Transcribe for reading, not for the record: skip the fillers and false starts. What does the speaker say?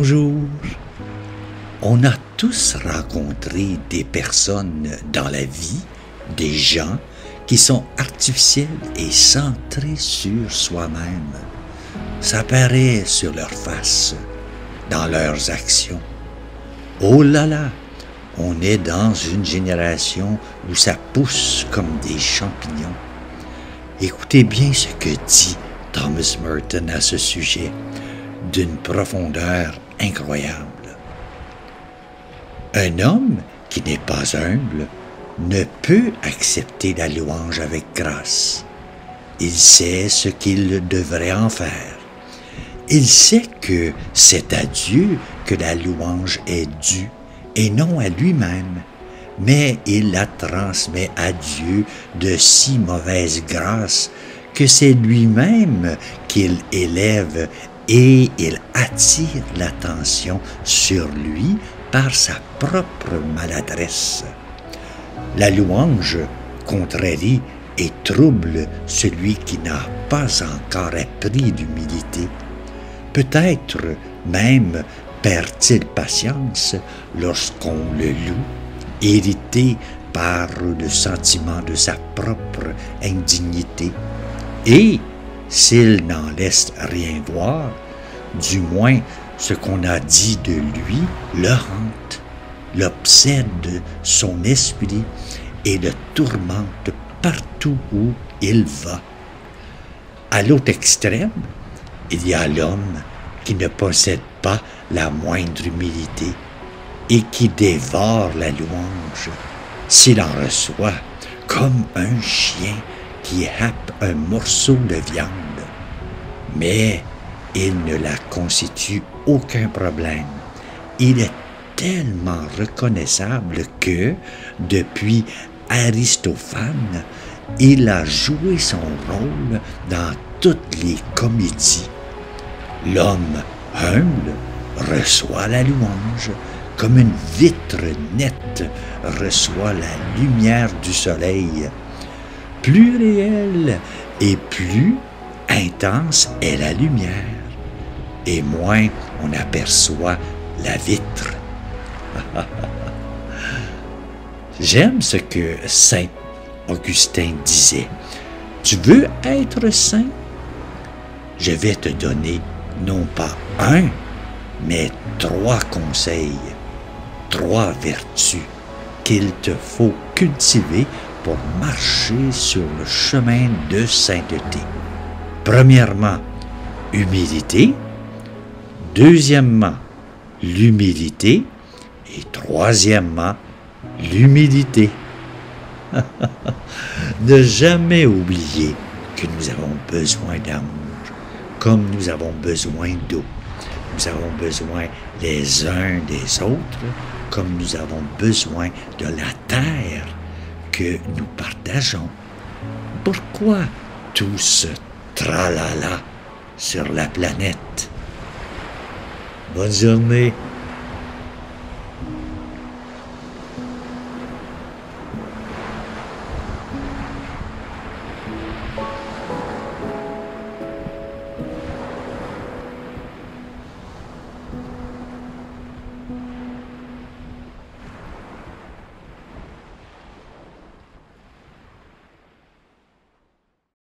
Bonjour. On a tous rencontré des personnes dans la vie, des gens qui sont artificiels et centrés sur soi-même. Ça paraît sur leur face, dans leurs actions. Oh là là, on est dans une génération où ça pousse comme des champignons. Écoutez bien ce que dit Thomas Merton à ce sujet, d'une profondeur incroyable. Un homme qui n'est pas humble ne peut accepter la louange avec grâce. Il sait ce qu'il devrait en faire. Il sait que c'est à Dieu que la louange est due et non à lui-même, mais il la transmet à Dieu de si mauvaise grâce que c'est lui-même qu'il élève et il attire l'attention sur lui par sa propre maladresse. La louange contrarie et trouble celui qui n'a pas encore appris l'humilité. Peut-être même perd-il patience lorsqu'on le loue, irrité par le sentiment de sa propre indignité. Et s'il n'en laisse rien voir, du moins ce qu'on a dit de lui le hante, l'obsède son esprit et le tourmente partout où il va. À l'autre extrême, il y a l'homme qui ne possède pas la moindre humilité et qui dévore la louange s'il en reçoit, comme un chien qui happe un morceau de viande. Mais il ne la constitue aucun problème. Il est tellement reconnaissable que, depuis Aristophane, il a joué son rôle dans toutes les comédies. L'homme humble reçoit la louange comme une vitre nette reçoit la lumière du soleil. Plus réelle et plus intense est la lumière, et moins on aperçoit la vitre. J'aime ce que saint Augustin disait. Tu veux être saint? Je vais te donner non pas un, mais 3 conseils, 3 vertus qu'il te faut cultiver pour marcher sur le chemin de sainteté. Premièrement, humilité. Deuxièmement, l'humilité. Et troisièmement, l'humilité. Ne jamais oublier que nous avons besoin d'amour, comme nous avons besoin d'eau. Nous avons besoin les uns des autres, comme nous avons besoin de la terre que nous partageons. Pourquoi tout ce tralala sur la planète? Bonne journée.